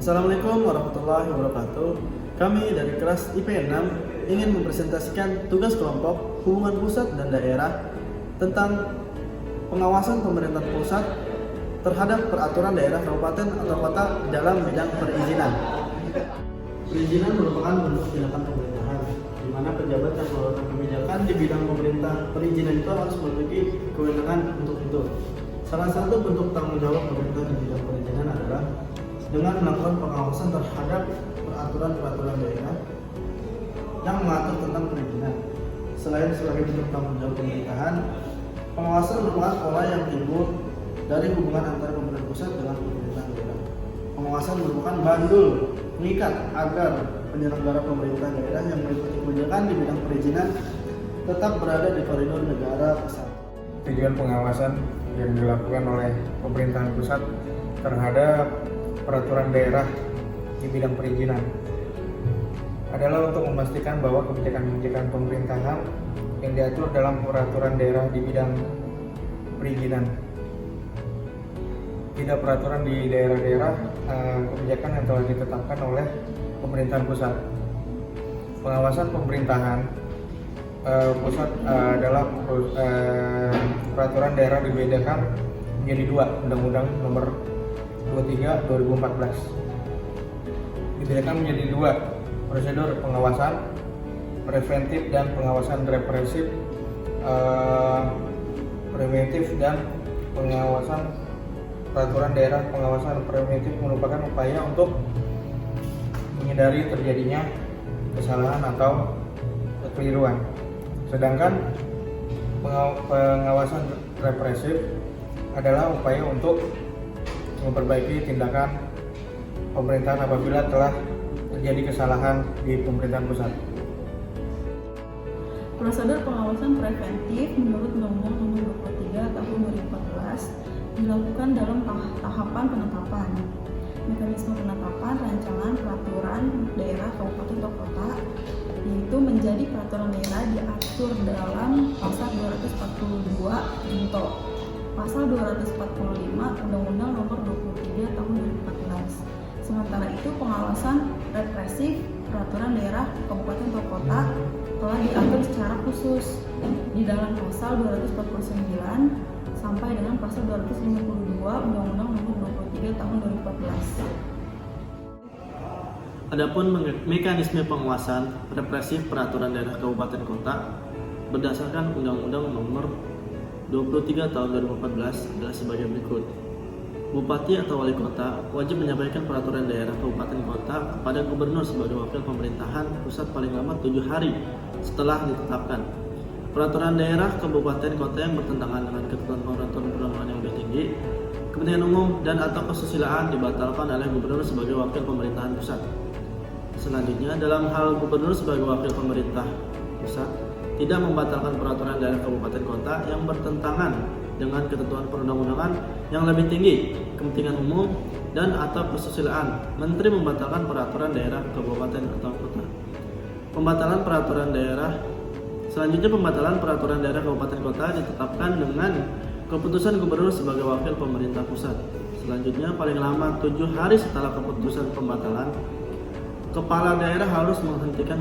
Assalamualaikum warahmatullahi wabarakatuh. Kami dari kelas IP 6 ingin mempresentasikan tugas kelompok hubungan pusat dan daerah tentang pengawasan pemerintah pusat terhadap peraturan daerah kabupaten atau kota dalam bidang perizinan. Perizinan merupakan bentuk tindakan pemerintahan, di mana pejabat yang mengeluarkan kebijakan di bidang pemerintah perizinan itu harus memiliki kewenangan untuk itu. Salah satu bentuk tanggung jawab pemerintah di bidang perizinan adalah dengan melakukan pengawasan terhadap peraturan-peraturan daerah yang mengatur tentang perizinan. Selain sebagai bentuk tanggung jawab pemerintahan, pengawasan merupakan pola yang timbul dari hubungan antara pemerintah pusat dengan pemerintah daerah. Pengawasan merupakan bandul mengikat agar penyelenggara pemerintah daerah yang mengikuti kebijakan di bidang perizinan tetap berada di koridor negara kesatuan. Tujuan pengawasan yang dilakukan oleh pemerintahan pusat terhadap peraturan daerah di bidang perizinan adalah untuk memastikan bahwa kebijakan-kebijakan pemerintahan yang diatur dalam peraturan daerah di bidang perizinan, tidak peraturan di daerah-daerah, kebijakan yang telah ditetapkan oleh pemerintahan pusat. Pengawasan pemerintahan pusat adalah peraturan daerah dibedakan menjadi dua, Undang-Undang Nomor 23 2014. Dibedakan menjadi dua, prosedur pengawasan preventif dan pengawasan represif. Preventif dan pengawasan peraturan daerah. Pengawasan preventif merupakan upaya untuk menghindari terjadinya kesalahan atau kekeliruan. Sedangkan pengawasan represif adalah upaya untuk memperbaiki tindakan pemerintahan apabila telah terjadi kesalahan di pemerintahan pusat. Prosedur pengawasan preventif menurut Undang-Undang Nomor 23 Tahun 2014 dilakukan dalam tahapan penetapan. Mekanisme penetapan rancangan peraturan daerah kabupaten atau kota, yaitu menjadi peraturan daerah diatur dalam pasal 242 junto pasal 245 Undang-Undang Nomor 23 Tahun 2014. Sementara itu pengawasan represif peraturan daerah kabupaten atau kota telah diatur secara khusus di dalam pasal 249 sampai dengan pasal 252 Undang-Undang Nomor 23 Tahun 2014. Adapun mekanisme pengawasan represif peraturan daerah kabupaten kota berdasarkan Undang-Undang Nomor 23 Tahun 2014 adalah sebagai berikut. Bupati atau wali kota wajib menyampaikan peraturan daerah kabupaten kota kepada gubernur sebagai wakil pemerintahan pusat paling lambat 7 hari setelah ditetapkan. Peraturan daerah kabupaten kota yang bertentangan dengan ketentuan peraturan perundangan yang lebih tinggi, kepentingan umum dan atau kesusilaan dibatalkan oleh gubernur sebagai wakil pemerintahan pusat. Selanjutnya, dalam hal gubernur sebagai wakil pemerintah pusat tidak membatalkan peraturan daerah kabupaten kota yang bertentangan dengan ketentuan perundang-undangan yang lebih tinggi, kepentingan umum dan atau kesusilaan, menteri membatalkan peraturan daerah kabupaten atau kota. Pembatalan peraturan daerah Selanjutnya, pembatalan peraturan daerah kabupaten kota ditetapkan dengan keputusan gubernur sebagai wakil pemerintah pusat. Selanjutnya, paling lama 7 hari setelah keputusan pembatalan, kepala daerah harus menghentikan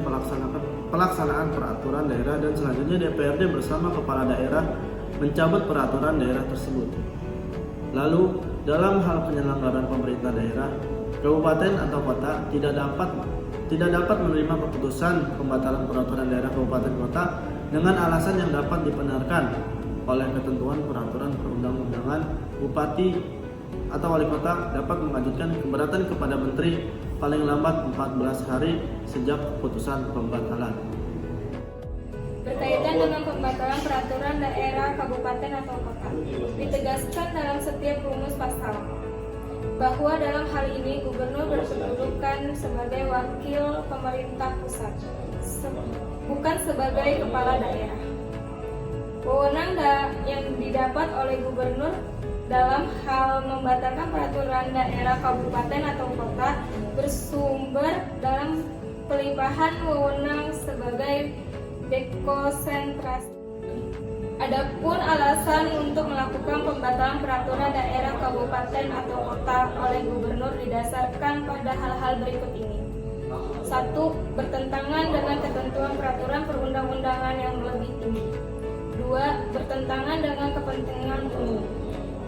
pelaksanaan peraturan daerah dan selanjutnya DPRD bersama kepala daerah mencabut peraturan daerah tersebut. Lalu, dalam hal penyelenggaraan pemerintah daerah, kabupaten atau kota tidak dapat menerima keputusan pembatalan peraturan daerah kabupaten kota dengan alasan yang dapat dibenarkan oleh ketentuan peraturan perundang-undangan. Bupati atau wali kota dapat mengajukan keberatan kepada menteri paling lambat 14 hari sejak keputusan pembatalan. Berkaitan dengan pembatalan peraturan daerah kabupaten atau kota, ditegaskan dalam setiap rumus pasal bahwa dalam hal ini gubernur berkedudukan sebagai wakil pemerintah pusat, bukan sebagai kepala daerah. Wewenang yang didapat oleh gubernur dalam hal membatalkan peraturan daerah kabupaten atau kota bersumber dalam pelimpahan wewenang sebagai dekonsentrasi Adapun alasan untuk melakukan pembatalan peraturan daerah kabupaten atau kota oleh gubernur didasarkan pada hal-hal berikut ini. 1. Bertentangan dengan ketentuan peraturan perundang-undangan yang lebih tinggi. 2. Bertentangan dengan kepentingan umum.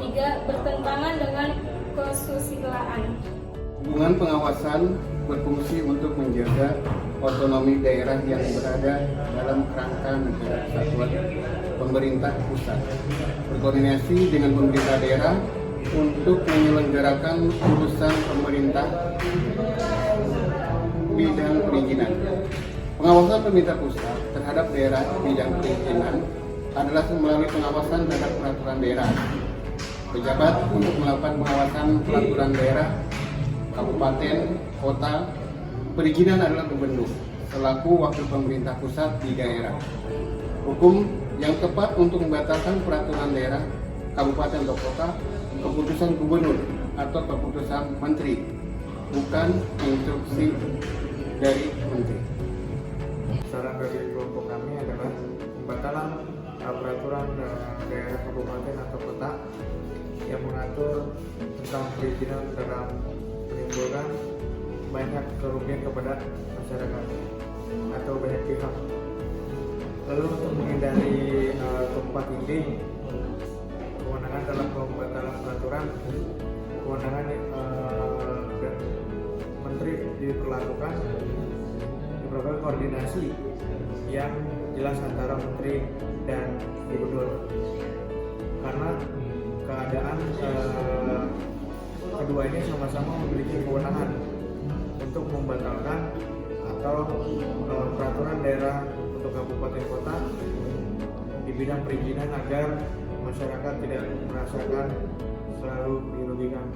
3. Bertentangan dengan kesusilaan. Hubungan pengawasan berfungsi untuk menjaga otonomi daerah yang berada dalam kerangka negara kesatuan pemerintah pusat, berkoordinasi dengan pemerintah daerah untuk menyelenggarakan urusan pemerintah bidang perizinan. Pengawasan pemerintah pusat terhadap daerah bidang perizinan adalah melalui pengawasan terhadap peraturan daerah. Pejabat untuk melakukan pengawasan peraturan daerah, kabupaten, kota, perizinan adalah gubernur selaku wakil pemerintah pusat di daerah. Hukum yang tepat untuk membatalkan peraturan daerah, kabupaten atau kota, keputusan gubernur atau keputusan menteri, bukan instruksi dari menteri. Saran dari kelompok kami adalah pembatalan peraturan daerah kabupaten atau kota yang mengatur tentang perizinan dalam menimbulkan banyak kerugian kepada masyarakat atau banyak pihak. Lalu untuk menghindari tumpang tindih kewenangan dalam pembatalan peraturan, kewenangan dan menteri diperlakukan koordinasi yang jelas antara menteri dan gubernur, karena keadaan keduanya sama-sama memiliki kewenangan untuk membatalkan atau peraturan daerah untuk kabupaten kota di bidang perizinan agar masyarakat tidak merasakan selalu dirugikan.